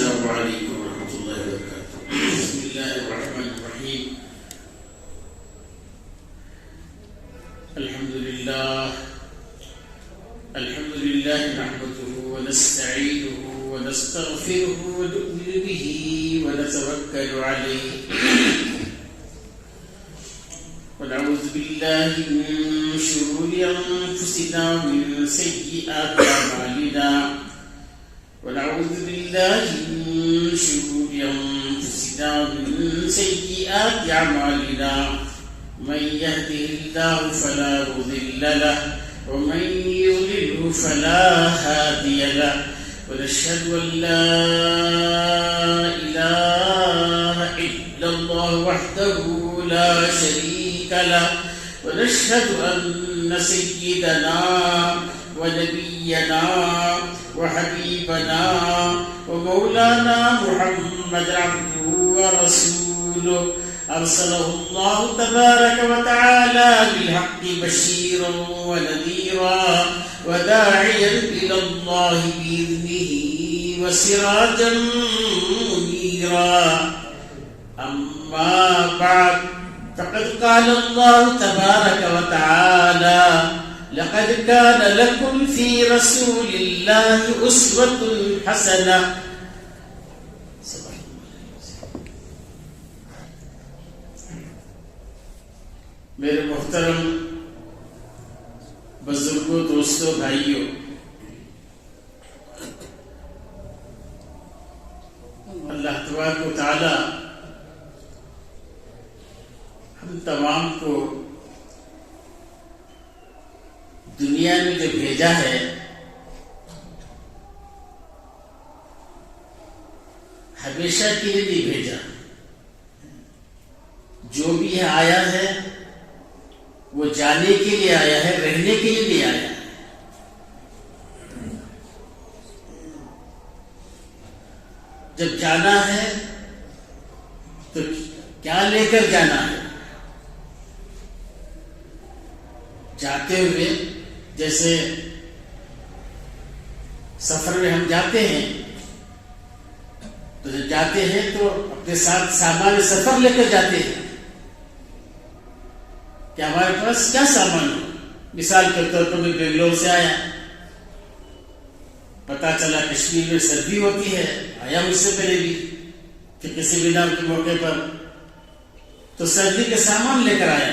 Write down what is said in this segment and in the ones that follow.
السلام عليكم ورحمة الله وبركاته. بسم الله الرحمن الرحيم. الحمد لله نحمده ونستعينه ونستغفره ونؤمن به ونتوكل عليه ونعوذ بالله من شرور أنفسنا ومن سيئات أعمالنا ونعوذ بالله من شرور أنفسنا ومن سيئات أعمالنا من يهده الله فلا مضل له ومن يضلل فلا هادي له ونشهد أن لا إله إلا الله وحده لا شريك له ونشهد أن سيدنا ونبينا وحبيبنا ومولانا محمد عبده ورسوله أرسله الله تبارك وتعالى بالحق بشيرا ونذيرا وداعيا إلى الله بإذنه وسراجا منيرا أما بعد فقد قال الله تبارك وتعالى لقد كان لكم في رسول الله أسوة حسنة. میرے محترم بزرگوں، دوستوں، بھائیوں، اللہ تبارک و تعالی ہم تمام کو دنیا میں جو بھیجا ہے ہمیشہ کے لیے نہیں بھیجا. جو بھی آیا ہے وہ جانے کے لیے آیا ہے، رہنے کے لیے نہیں آیا ہے. جب جانا ہے تو کیا لے کر جانا ہے؟ جاتے ہوئے جیسے سفر میں ہم جاتے ہیں تو جب جاتے ہیں تو اپنے ساتھ سامان سفر لے کر جاتے ہیں کہ ہمارے پاس کیا سامان ہو. مثال کے طور پر میں بنگلور سے آیا، پتا چلا کشمیر میں سردی ہوتی ہے، آیا مجھ سے پہلے بھی کہ کسی بھی نام کے موقع پر تو سردی کے سامان لے کر آیا.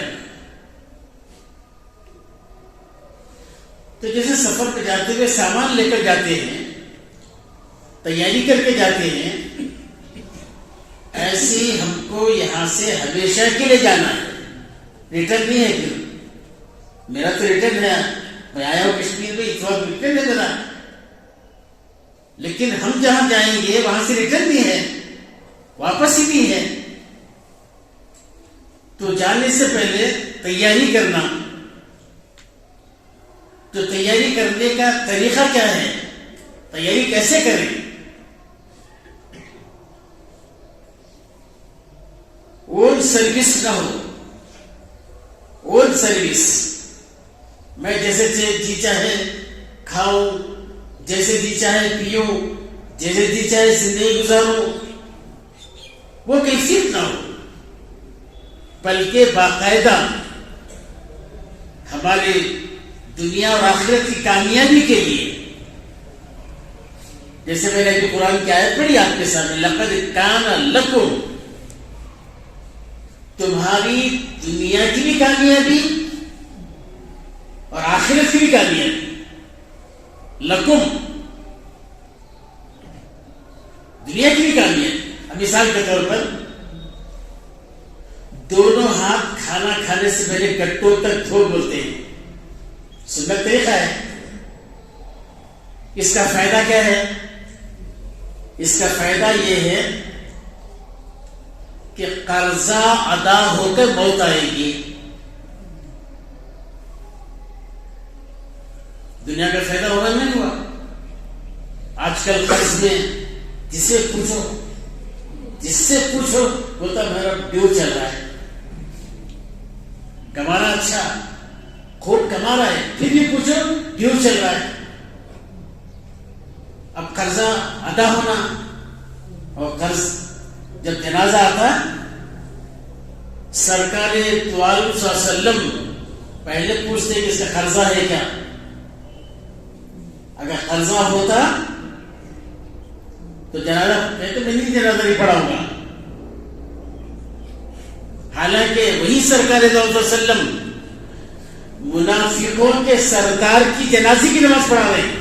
تو جیسے سفر پہ جاتے ہوئے سامان لے کر جاتے ہیں، تیاری کر کے جاتے ہیں، ایسے ہم کو یہاں سے ہمیشہ کے لیے جانا ہے. ریٹرن نہیں ہے کہ میرا تو ریٹرن ہے، میں آیا ہوں کشمیر میں اس وقت ریٹرن ہے میرا، لیکن ہم جہاں جائیں گے وہاں سے ریٹرن بھی ہے، واپس ہی بھی ہے. تو جانے سے پہلے تیاری کرنا. تو تیاری کرنے کا طریقہ کیا ہے؟ تیاری کیسے کریں؟ اون سروس نہ ہو. اون سروس میں جیسے جی چاہے کھاؤں، جیسے جی چاہے پیوں، جیسے جی چاہے زندگی گزاروں، وہ کیفیت نہ ہو، بلکہ باقاعدہ ہمارے دنیا اور آخرت کی کامیابی کے لیے. جیسے میں نے ابھی قرآن کی آیت پڑھی آپ کے سامنے، لقد کان لکم، تمہاری دنیا کی بھی کامیابی اور آخرت کی بھی کامیابی. لکم دنیا کی بھی کامیابی. اب مثال کے طور پر دونوں ہاتھ کھانا کھانے سے پہلے کٹوں تک دھو بولتے ہیں، سنت طریقہ ہے. اس کا فائدہ کیا ہے؟ اس کا فائدہ یہ ہے کہ قرضہ ادا ہو کر موت آئے گی. دنیا کا فائدہ ہوگا نہیں ہوا. آج کل قرض میں جس سے پوچھو بولتا میرا ڈیو چل رہا ہے، کمانا اچھا خوب کما رہا ہے، پھر بھی پوچھو ڈیو چل رہا ہے. اب قرضہ ادا ہونا اور قرض جب جنازہ آتا سرکار تو عالم صلی اللہ علیہ وسلم پہلے پوچھتے کہ اس کا قرضہ ہے کیا. اگر قرضہ ہوتا تو جنازہ کہتے میں نہیں جنازہ نہیں پڑھاؤں گا. حالانکہ وہی سرکار دو علیہ وسلم منافقوں کے سردار کی جنازے کی نماز پڑھا رہے ہیں,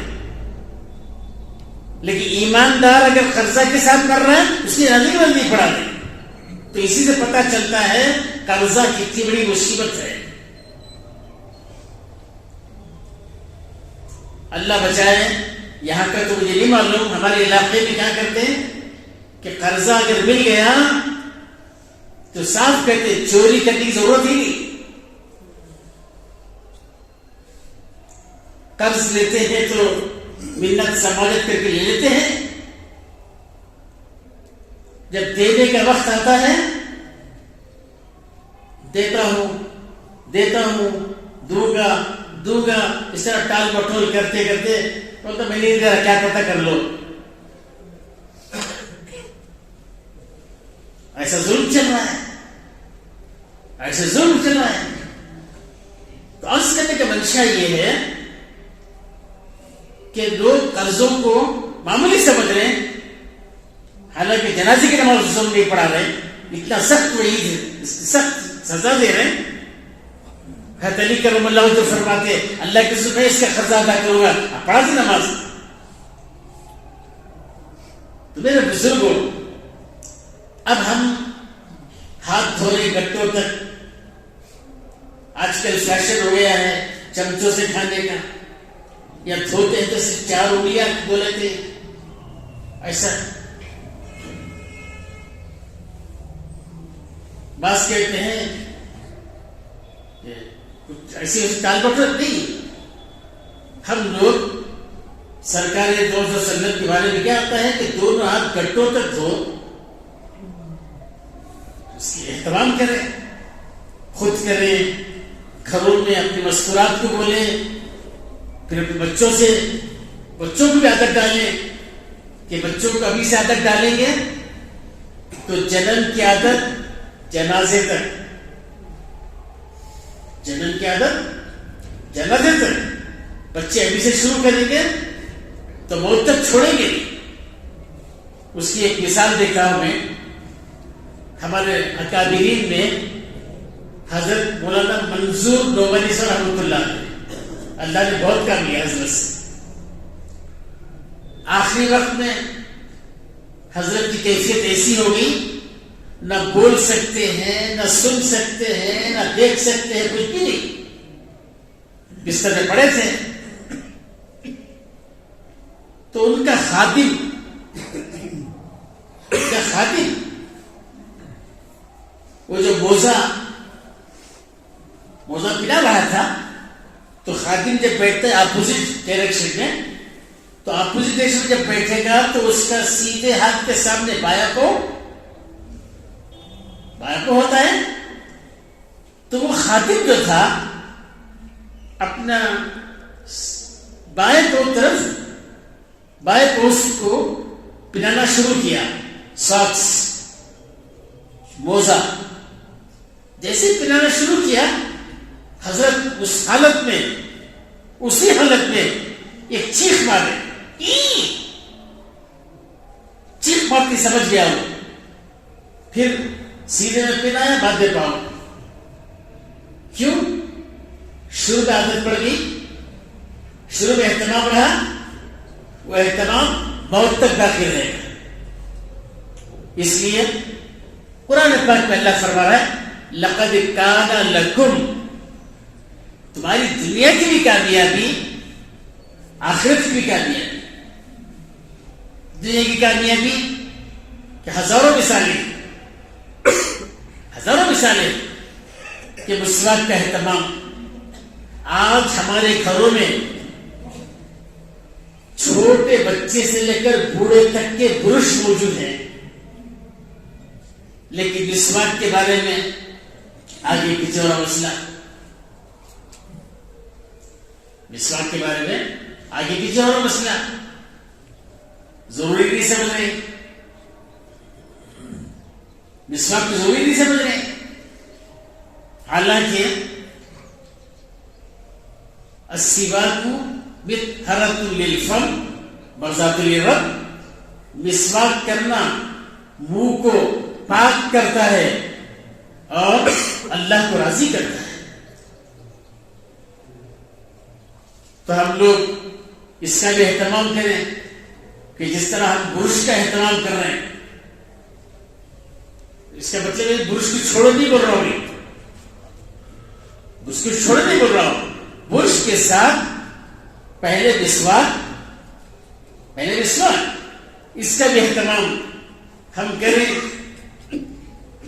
لیکن ایماندار اگر قرضہ کے ساتھ کر رہا ہے اس کی جنازے کی نماز نہیں پڑھا رہے. تو اسی سے پتہ چلتا ہے قرضہ کتنی بڑی مصیبت ہے. اللہ بچائے. یہاں کا تو مجھے نہیں معلوم, ہمارے علاقے میں کیا کرتے ہیں کہ قرضہ اگر مل گیا تو صاف کہتے ہیں چوری کرنے کی ضرورت ہی نہیں. قرض لیتے ہیں تو منت سماجت کر کے لے لیتے ہیں, جب دینے کا وقت آتا ہے دیتا ہوں دوں گا اس طرح ٹال مٹول کرتے کرتے تو میں نہیں دے رہا, کیا پتہ کر لو. ایسا ظلم چل رہا ہے. تو عرض کرنے کا منشا یہ ہے کہ لوگ قرضوں کو معمولی سمجھ رہے ہیں, حالانکہ جنازے کی نماز ظلم نہیں پڑھا رہے, اتنا سخت وعید ہے, اس کی سخت سزا دے رہے ہیں. حضرت علی کرم اللہ وجہ فرماتے اللہ کے میں اس کا قرضہ ادا کروں گا, پڑھا دی نماز. تو میرے بزرگوں, اب ہم ہاتھ دھونے گٹوں تک, آج کل فیشن ہو گیا ہے چمچوں سے کھانے کا, یا دھوتے ہیں تو صرف 4 انگلیاں دھو لیتے ہیں. ایسا بس کہتے ہیں کہ کچھ ایسی ٹال مٹول نہیں. ہم لوگ سرکار دو سنت کے بارے میں کیا آتا ہے کہ دونوں ہاتھ گٹوں تک دھو, اس کی اہتمام کریں, خود کریں, گھروں میں اپنی مذکورات کو بولیں, پھر اپنے بچوں کو بھی عادت ڈالیں کہ بچوں کو ابھی سے عادت ڈالیں گے تو جنم کی عادت جنازے تک, بچے ابھی سے شروع کریں گے تو موت تک چھوڑیں گے. اس کی ایک مثال دیکھا ہوں میں, ہمارے اکابرین میں حضرت مولانا منظور نعمانی صاحب رحمۃ اللہ علیہ, اللہ نے بہت کام کیا حضرت سے. آخری وقت میں حضرت کی کیفیت ایسی ہو گئی, نہ بول سکتے ہیں, نہ سن سکتے ہیں, نہ دیکھ سکتے ہیں, کچھ بھی نہیں. بستر میں پڑے تھے تو ان کا خادم وہ جو موزہ پلا رہا تھا, تو خادم جب بیٹھتا ہے اپوزٹ ڈائریکشن میں, تو اپوزٹ ڈائریکشن میں جب بیٹھے گا تو اس کا سیدھے ہاتھ کے سامنے بایاں کو ہوتا ہے. تو وہ خادم جو تھا اپنا بائیں پوسٹ کو پلانا شروع کیا, ساکس موزہ. جیسے پلانا شروع کیا, حضرت اسی حالت میں ایک چیخ مارتی سمجھ گیا وہ. پھر سیدھے میں پلایا, بعد میں پاؤں. کیوں؟ شروع میں عادت پڑ گئی, شروع میں اہتمام رہا, وہ اہتمام موت تک داخل رہے گا. اس لیے قرآن پاک میں اللہ فرما رہا ہے لقد کان لکم, تمہاری دنیا کی بھی کامیابی, آخرت کی بھی کامیابی. دنیا کی کامیابی کہ ہزاروں مثالیں کہ مسواک کا اہتمام. آج ہمارے گھروں میں چھوٹے بچے سے لے کر بوڑھے تک کے برش موجود ہیں, لیکن مسواک کے بارے میں آگے پیچھے اور مسئلہ. مسواک کے بارے میں آگے پیچھے اور مسئلہ, ضروری نہیں سمجھ رہے. مسواک تو ضروری نہیں سمجھ رہے. حالانکہ السواک مطہرۃ للفم مرضاۃ للرب، مسواک کرنا منہ کو پاک کرتا ہے اور اللہ کو راضی کرتا ہے. تو ہم لوگ اس کا بھی اہتمام کریں کہ جس طرح ہم برش کا اہتمام کر رہے ہیں. اس کا مطلب ہے برش کو چھوڑ نہیں بول رہا ہوں، برش کو چھوڑ نہیں بول رہا ہوں. برش کے ساتھ پہلے مسواک، اس کا بھی اہتمام ہم کریں.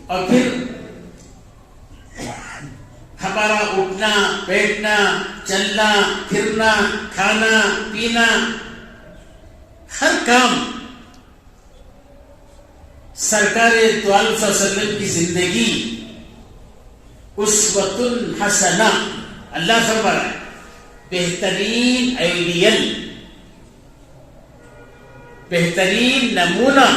اور پھر ہمارا اٹھنا بیٹھنا چلنا پھرنا کھانا پینا ہر کام سرکار دو عالم صلی اللہ علیہ وسلم کی زندگی اسوۃ حسنہ، اللہ فرما رہا ہے بہترین آئیڈیل، بہترین نمونہ.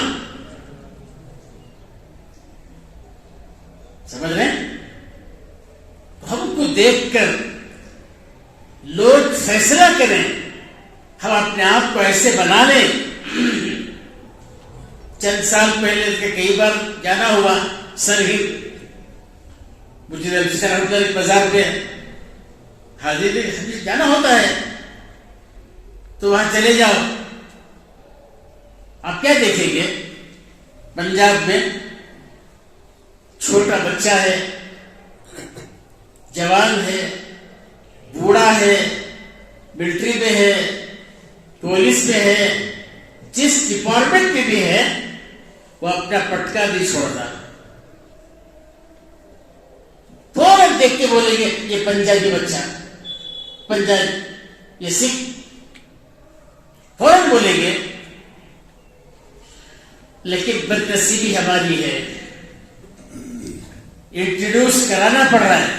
سمجھ رہے ہیں؟ ہم کو دیکھ کر لوگ فیصلہ کریں، ہم اپنے آپ کو ایسے بنا لیں. چند سال پہلے کے کئی بار جانا ہوا سرہند، مجھے بازار پہ حاضر جانا ہوتا ہے تو وہاں چلے جاؤ. آپ کیا دیکھیں گے؟ پنجاب میں چھوٹا بچہ ہے، جوان ہے، بوڑھا ہے، ملٹری میں ہے، پولیس میں ہے، جس ڈپارٹمنٹ میں بھی ہے وہ اپنا پٹکا نہیں چھوڑتا. فوراً دیکھ کے بولیں گے یہ پنجابی بچہ، پنجابی، یہ سکھ، فوراً بولیں گے. لیکن بدنصیبی ہماری ہے، انٹروڈیوس کرانا پڑ رہا ہے،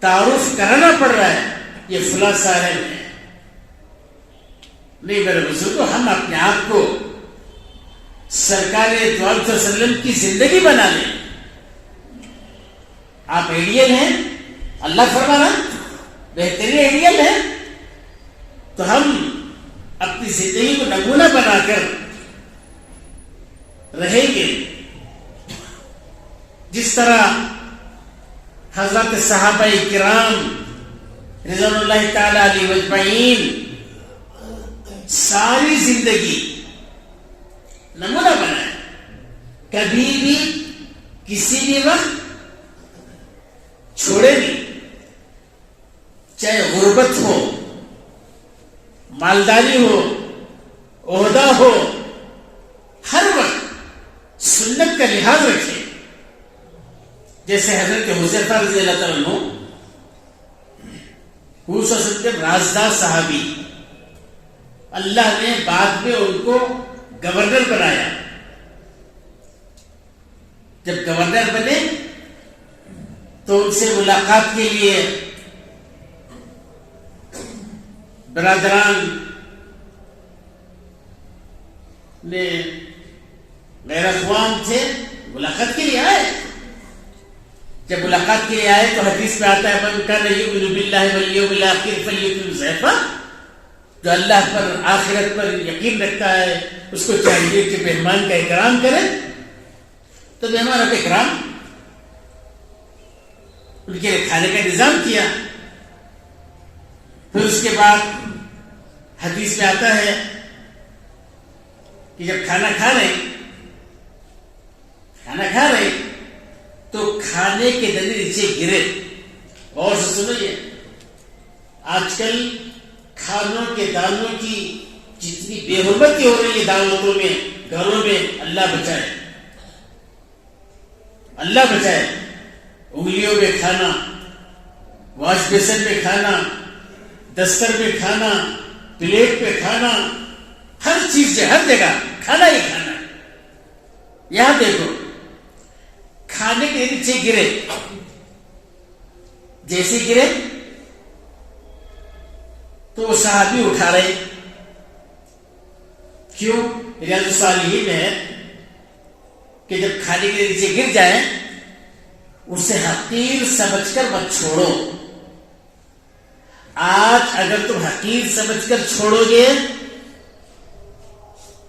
تعارف کرانا پڑ رہا ہے، یہ فلاں صاحب ہے. نہیں میرے بزرگوں، ہم اپنے آپ کو سرکار دو عالم صلی اللہ علیہ وسلم کی زندگی بنا لیں. آپ آئیڈیل ہیں، اللہ فرمانا بہترین آئیڈیل ہے، تو ہم اپنی زندگی کو نمونہ بنا کر رہیں گے. جس طرح حضرت صحابہ کرام رضوان اللہ تعالی علیہ اجمعین ساری زندگی نمونہ بنائے، کبھی بھی کسی بھی وقت چھوڑے نہیں. چاہے غربت ہو، مالداری ہو، عہدہ ہو، ہر وقت سنت کا لحاظ رکھے. جیسے حضرت حذیفہ رضی اللہ تعالیٰ عنہ، حضور صلی اللہ علیہ وسلم رازدار صحابی، اللہ نے بعد میں ان کو گورنر بنایا. جب گورنر بنے تو ان سے ملاقات کے لیے برادران نے غیر اخوان تھے، ملاقات کے لیے آئے. جب ملاقات کے لیے آئے تو حدیث میں آتا ہے من کان یؤمن باللہ والیوم الآخر فلیکرم ضیفہ، جو اللہ پر آخرت پر یقین رکھتا ہے اس کو چاہیے کہ مہمان کا اکرام کرے. تو مہمانوں کا اکرام، ان کے لیے کھانے کا انتظام کیا. پھر اس کے بعد حدیث میں آتا ہے کہ جب کھانا کھا رہے تو کھانے کے دانے نیچے گرے. اور سے سنیے، آج کل کھانوں کے دانوں کی جتنی بے حرمتی ہو رہی ہے دعوتوں میں، گھروں میں، اللہ بچائے، اللہ بچائے. انگلیوں میں کھانا، واش بیسن میں کھانا، دستر میں کھانا، پلیٹ پہ کھانا، ہر چیز سے ہر جگہ کھانا ہی کھانا. یہاں دیکھو، کھانے کے نیچے گرے، جیسے گرے تو وہ صحابی اٹھا رہے. کیوں؟ ریاض الصالحین ہے کہ جب کھانے کے نیچے گر جائے اسے حقیر سمجھ کر مت چھوڑو. آج اگر تم حقیر سمجھ کر چھوڑو گے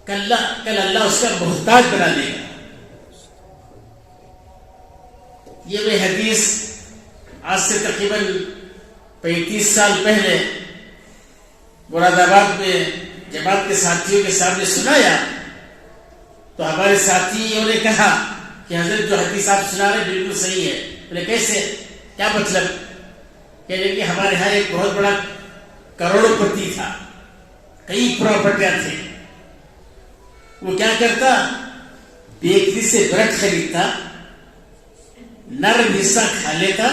کل اللہ اس کا محتاج بنا دے گا. یہ میں حدیث آج سے تقریباً 35 سال پہلے مراد آباد میں جماعت کے ساتھیوں کے سامنے سنایا تو ہمارے ساتھیوں نے کہا کہ حضرت جو حدیث آپ سنا رہے بالکل صحیح ہے. بولے کیسے, کیا مطلب؟ کہ ہمارے یہاں ایک بہت بڑا کروڑوں پتی تھا, کئی پراپرٹیاں تھے. وہ کیا کرتا, بیکری سے بریڈ خریدتا, نرم حصہ کھا لیتا,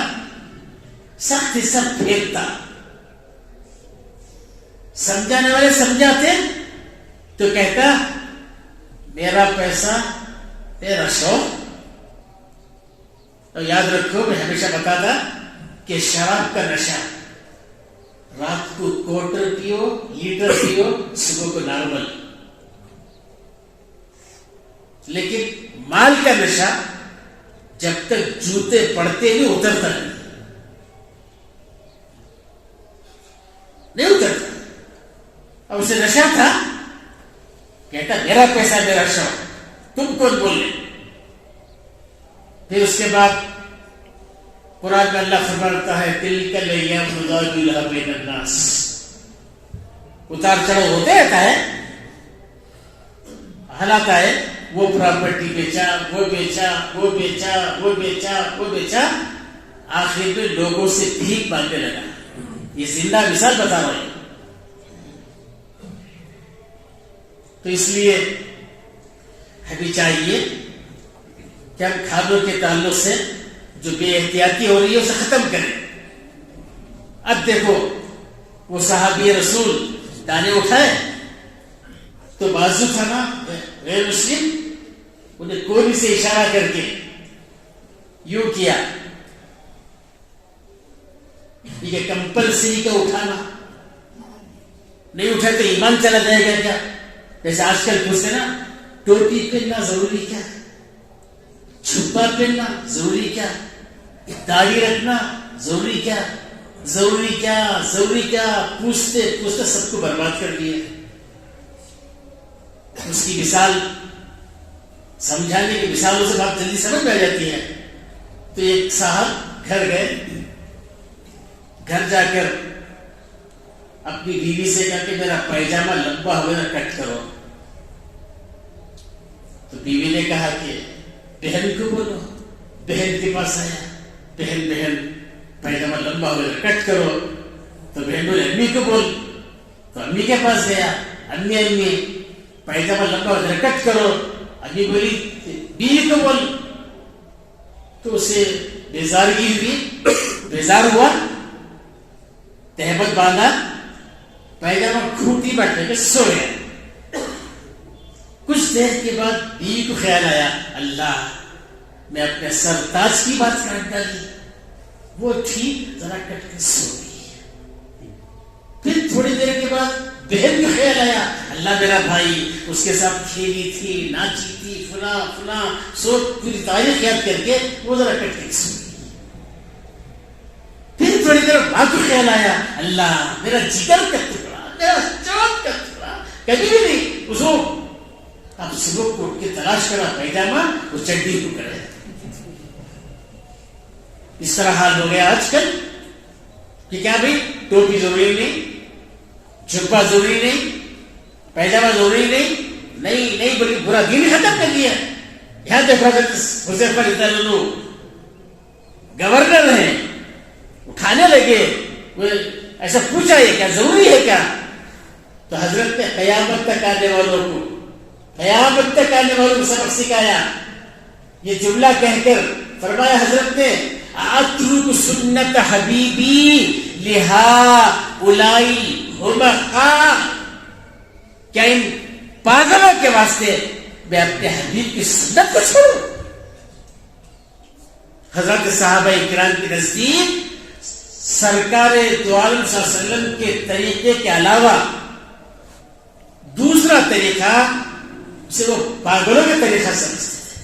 سخت حصہ پھینکتا. سمجھانے والے سمجھاتے تو کہتا میرا پیسہ تیرا شوق. تو یاد رکھو, میں ہمیشہ بتاتا کہ شراب کا نشہ رات کو کوٹر پیو, لیٹر پیو, صبح کو نارمل. لیکن مال کا نشہ جب تک جوتے پڑتے نہیں اترتا نہیں اترتا. اب اسے نشہ تھا, کہتا میرا پیسہ میرا شوق, تم کون بولے. پھر اس کے بعد قرآن میں اللہ فرماتا ہے تلک الایام نداولها بین الناس. اتار چڑھاؤ ہوتے رہتا ہے, حالات آئے, وہ پراپرٹی بیچا, وہ بیچا, وہ بیچا, وہ بیچا, وہ بیچا, آخر میں لوگوں سے بھیک مانگنے لگا. یہ زندہ مثال بتا رہا ہوں. تو اس لیے ہمیں چاہیے کہ ہم کھادوں کے تعلق سے جو بے احتیاطی ہو رہی ہے اسے ختم کریں. اب دیکھو وہ صحابی رسول دانے اٹھائے تو بازو تھا نا غیر مسلم, انہیں کوئی سے اشارہ کر کے یوں کیا یہ کمپلسری کا اٹھانا, نہیں اٹھا تو ایمان چلا جائے گا کیا. جیسے آج کل پوچھتے نا ٹوپی پہننا ضروری کیا, چھپا پہننا ضروری کیا, داڑھی رکھنا ضروری کیا, ضروری کیا, ضروری کیا, پوچھتے پوچھتے سب کو برباد کر دیا. اس کی مثال سمجھانے کی مثالوں سے بات جلدی سمجھ میں آ جاتی ہے. تو ایک صاحب گھر گئے, گھر جا کر اپنی بیوی سے کہا کہ میرا پائجامہ لمبا ہو گیا کٹ کرو. تو بیوی نے کہا کہ بہن کو بولو. بہن کے پاس آیا, بہن پائجامہ لمبا ہو گیا کٹ کرو. تو بہن بولے امی کو بول. تو امی کے پاس گیا, امی پائجامہ لمبا ہو گیا کٹ کرو. امی بولی بیوی کو بول. تو اسے بیزارگی ہوئی, بیزار ہوا, تہمت باندھا, پائجامہ کھوٹی بیٹھے کے سو گیا. کچھ دیر کے بعد بیوی کو خیال آیا اللہ میں اپنے سرتاج کی بات کر ڈالی, وہ ٹھیک ذرا کٹ کے سو گئی. پھر تھوڑی دیر کے بعد بہن کو خیال آیا اللہ میرا بھائی اس کے ساتھ کھیلی تھی, ناچی تھی, فلاں سو پوری تاریخ یاد کر کے وہ ذرا کٹ کے سو گئی. پھر تھوڑی دیر ماں کو خیال آیا اللہ میرا جگر کا ٹکڑا, میرا چاند کا ٹکڑا, کبھی بھی نہیں اس کو. اب صبح کو اٹھ کے تلاش کرا پائجامہ, وہ چڈی کو کرے. اس طرح حال ہو گیا آج کل کہ کیا بھائی ٹوپی ضروری نہیں, جھپا ضروری نہیں, پائجامہ ضروری نہیں بلکہ برا دین ختم کر دیا. یہاں دیکھو حذیفہ رضی اللہ عنہ گورنر ہیں, اٹھانے لگے, وہ ایسا پوچھا یہ کیا ضروری ہے کیا. تو حضرت نے قیامت تک آنے والوں کو سبق سکھایا. یہ جملہ کہہ کر فرمایا حضرت نے اترک سنت حبیبی لہا الائی حمقا, کیا ان پاگلوں کے واسطے میں اپنے حبیب کی سنت کو چھوڑوں. حضرت صحابہ کرام کے نزدیک سرکار دو عالم صلی اللہ علیہ وسلم کے طریقے کے علاوہ دوسرا طریقہ سے وہ پاگلوں کا طریقہ سمجھتے تھے.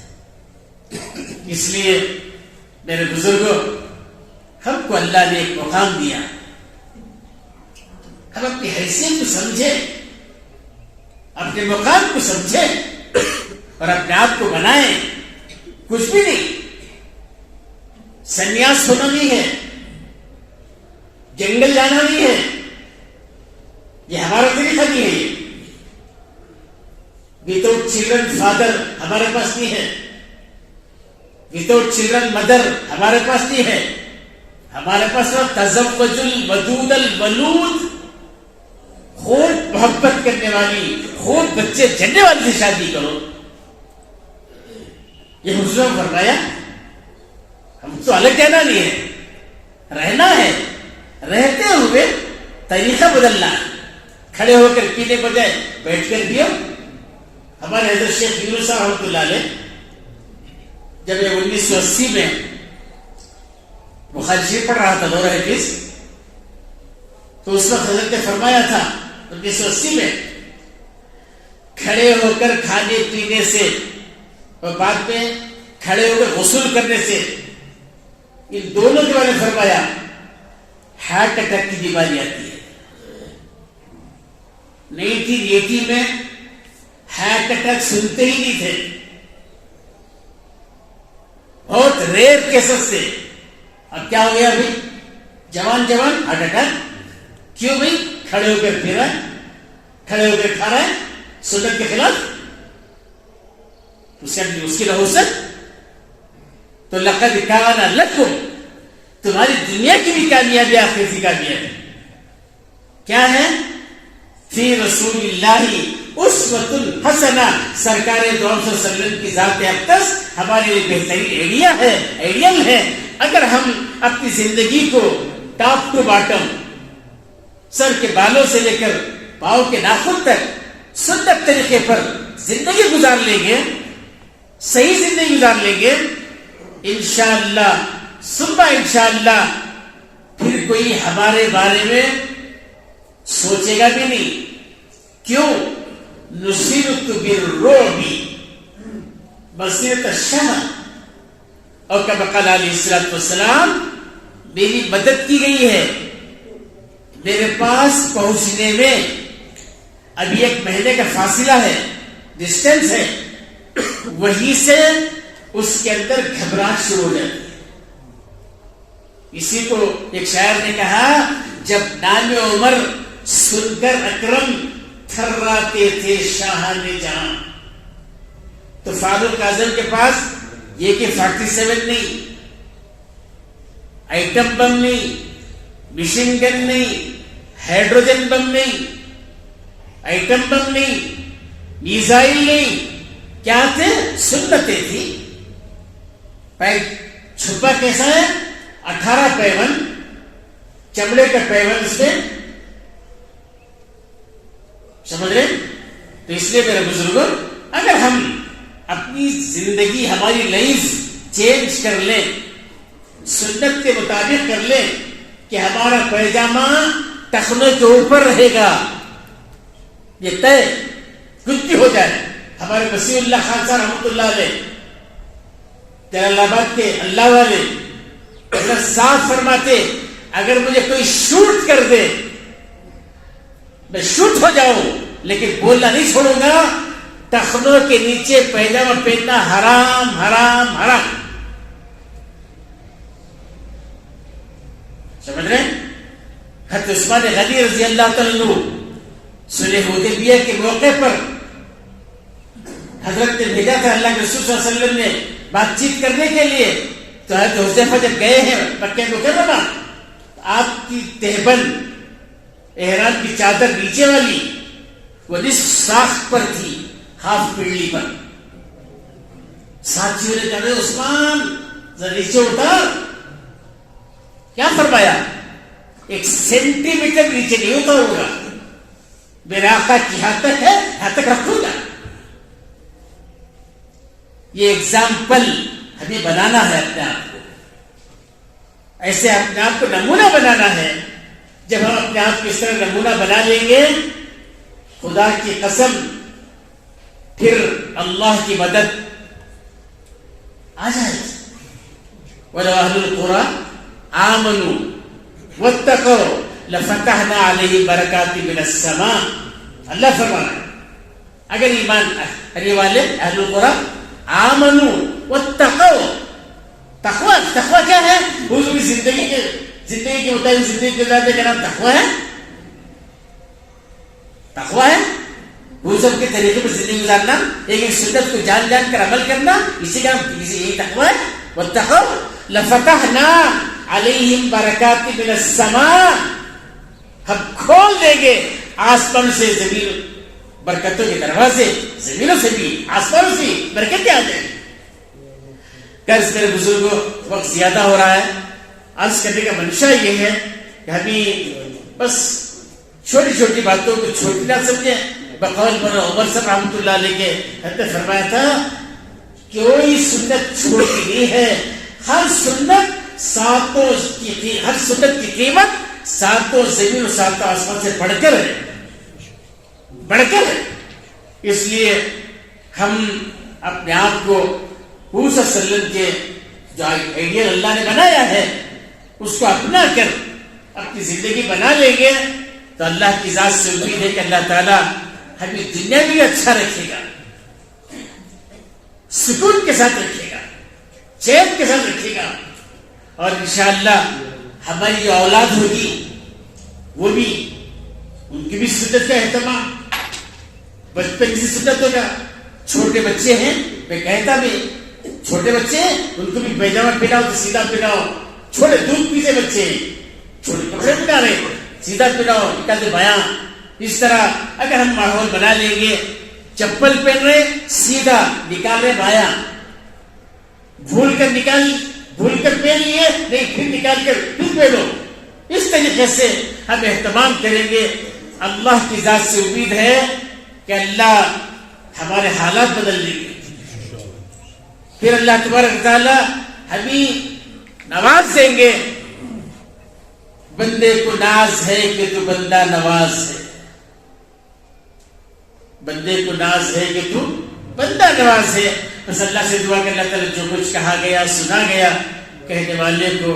اس لیے میرے بزرگوں، ہم کو اللہ نے ایک مقام دیا، ہم اپنی حیثیت کو سمجھیں، اپنے مقام کو سمجھیں اور اپنے آپ کو بنائیں. کچھ بھی نہیں، سنیاس ہونا نہیں ہے، جنگل جانا نہیں ہے، یہ ہمارا طریقہ نہیں ہے. یہ وداؤٹ چلڈرن فادر ہمارے پاس نہیں ہے، وداؤٹ چلڈرن مدر ہمارے پاس نہیں ہے. ہمارے پاس تزوج الودود الولود، خوب محبت کرنے والی، خوب بچے جننے والی سے شادی کرو. یہ حضور نے فرمایا. ہم تو الگ جانا نہیں ہے، رہنا ہے. رہتے ہوئے طریقہ بدلنا ہے. کھڑے ہو کر پینے بجائے بیٹھ کر پیو. ہمارے حضرت شیخ یونس صاحب رحمۃ اللہ علیہ جب یہ 1980 میں بخاری شریف پڑھ رہا تھا دورہ حفظ، تو اس وقت حضرت نے فرمایا تھا 1980 میں، کھڑے ہو کر کھانے پینے سے اور بعد میں کھڑے ہو کر غسل کرنے سے، ان دونوں کے بارے میں فرمایا ہارٹ اٹیک کی بیماری آتی ہے. 1980 میں ہارٹ اٹیک سنتے ہی نہیں تھے، بہت ریئر کیسز تھے. اب کیا ہو گیا ابھی؟ جوان ہارٹ اٹیک. کیوں بھائی؟ کھڑے ہو کر پی رہا ہے، کھڑے ہو کر کھا رہا ہے سنت کے خلاف. اس کی رہوست تو لقد کان لکم، تمہاری دنیا کی بھی کامیابی آخرت کی کامیابی کیا ہے؟ فی رسول اللہ اسوۃ حسنہ، سرکار دو عالم صلی اللہ علیہ وسلم کی ذات اقدس ہمارے لیے بہترین ایڈیا ہے، ایڈیل ہے. اگر ہم اپنی زندگی کو ٹاپ ٹو باٹم، سر کے بالوں سے لے کر پاؤں کے ناخن تک سنت طریقے پر زندگی گزار لیں گے، صحیح زندگی گزار لیں گے، انشاءاللہ ثم انشاءاللہ پھر کوئی ہمارے بارے میں سوچے گا بھی نہیں. کیوں؟ نصرت بالرعب مسیرۃ الشہر، اور کما قال علیہ الصلوۃ والسلام، میری مدد کی گئی ہے. میرے پاس پہنچنے میں ابھی 1 مہینے کا فاصلہ ہے، ڈسٹینس ہے، وہیں سے اس کے اندر گھبراہٹ شروع ہو جاتی ہے. اسی کو ایک شاعر نے کہا، جب نام عمر سن کر اکرم تھراتے تھے شاہان جہاں. تو فاروق اعظم کے پاس یہ کہ 47 نہیں، آئٹم بم نہیں، مشین گن نہیں، ہائیڈروجن بم نہیں، آئٹم بم نہیں، میزائل نہیں. کیا تھے؟ سنتیں تھی. چھپا کیسا ہے؟ 18 پیون، چمڑے کا پیون اس میں، سمجھ رہے؟ تو اس لیے میرے بزرگوں، اگر ہم اپنی زندگی، ہماری لائف چینج کر لیں، سنت کے مطابق کر لیں کہ ہمارا پیجامہ ٹخنوں کے اوپر رہے گا، یہ طے، کچھ بھی ہو جائے. ہمارے وسیع اللہ خان صاحب رحمۃ اللہ علیہ جلال آباد کے اللہ والے صاف فرماتے، اگر مجھے کوئی شوٹ کر دے میں شوٹ ہو جاؤں، لیکن بولنا نہیں چھوڑوں گا، ٹخنوں کے نیچے پیجامہ پہننا حرام حرام حرام. سمجھ رہے ہیں؟ حضرت عثمان غنی رضی اللہ تعالیٰ عنہ صلح حدیبیہ کے موقع پر حضرت نے بھیجا تھا اللہ کے رسول صلی اللہ علیہ وسلم نے بات چیت کرنے کے لیے. تو حضرت حذیفہ جب گئے ہیں مکہ مکرمہ، آپ کی تہبند، احرام کی چادر نیچے والی، وہ نصف ساخت پر تھی، ہاف پیڑھی پر. ساتھیوں نے کہا عثمان ذرا نیچے اتار. کیا فرمایا؟ 1 سینٹی میٹر نیچے نہیں اتاروں گا، میرے آقا کی یہاں تک ہے، یہاں تک رکھوں گا. یہ ایگزامپل ہمیں بنانا ہے اپنے آپ کو، ایسے اپنے آپ کو نمونہ بنانا ہے. جب ہم اپنے آپ کو اس طرح نمونہ بنا لیں گے، خدا کی قسم پھر اللہ کی مدد آ جائے گی. وَلَوْ أَهْلُ الْقُرَىٰ آمَنُوا وَاتَّقَوْا لَفَتَحْنَا عَلَيْهِمْ بَرَكَاتٍ مِّنَ السَّمَاءِ. اللہ فرمانا ہے اگر ایمان کرنے والے اہل القرآن آمنوا واتقوا، تقوی کیا ہے؟ حضور زندگی کے مطابق زندگی گزارنے کا نام تقوی ہے. تقوی ہے حضور کے طریقے پر زندگی گزارنا، ایک سنت کو جان کر عمل کرنا، اسی کا یہی تقوی ہے. واتقوا لفتحنا علیہم برکات من السماء، ہم کھول دیں گے آسمان سے زمین برکتوں کے دروازے، زمینوں سے بھی آسمانوں سے برکتیں آ جائیں. قرض میرے بزرگوں وقت زیادہ ہو رہا ہے، عرض کرنے کا منشا یہ ہے کہ ہمیں بس چھوٹی چھوٹی باتوں کو چھوٹی نہ سمجھیں. بقول مولانا عمر صاحب رحمۃ اللہ علیہ کے حضرت نے فرمایا تھا کوئی سنت چھوٹی نہیں ہے، ہر سنت کی قیمت ساتوں زمین اور ساتوں آسمان سے بڑھ کر ہے. اس لیے ہم اپنے آپ کو حضور صلی اللہ علیہ وسلم کے جو آئیڈیل اللہ نے بنایا ہے اس کو اپنا کر اپنی زندگی بنا لیں گے تو اللہ کی ذات سے امید ہے کہ اللہ تعالیٰ ہمیں دنیا بھی اچھا رکھے گا، سکون کے ساتھ رکھے گا، چین کے ساتھ رکھے گا، اور انشاءاللہ ہماری جو اولاد ہوگی وہ بھی ان کی بھی سنت کا اہتمام، بچپن کی سنت ہوگا. چھوٹے بچے ہیں، میں کہتا بھی چھوٹے بچے ہیں ان کو بھی پیجامہ پہناؤ تو سیدھا پہناؤ. چھوٹے دودھ پیتے بچے ہیں، چھوٹے کپڑے پہنا رہے سیدھا پہناؤ، نکالتے بایاں. اس طرح اگر ہم ماحول بنا لیں گے، چپل پہن رہے سیدھا نکال رہے بایاں، بھول کر پہن لیے نہیں پھر نکال کر پھر پہنو. اس طریقے سے ہم اہتمام کریں گے. اللہ کی ذات سے امید ہے کہ اللہ ہمارے حالات بدل دیں گے. پھر اللہ تبارک تعالی ہمیں نواز دیں گے. بندے کو ناز ہے کہ تو بندہ نواز ہے، بندے کو ناز ہے کہ تو بندہ نواز ہے. بس اللہ سے دعا کہ اللہ تعالیٰ جو کچھ کہا گیا سنا گیا، کہنے والے کو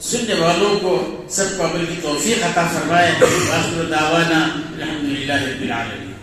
سننے والوں کو سب کو عمل کی توفیق عطا فرمائے. آخر دعوانا الحمدللہ رب العالمین.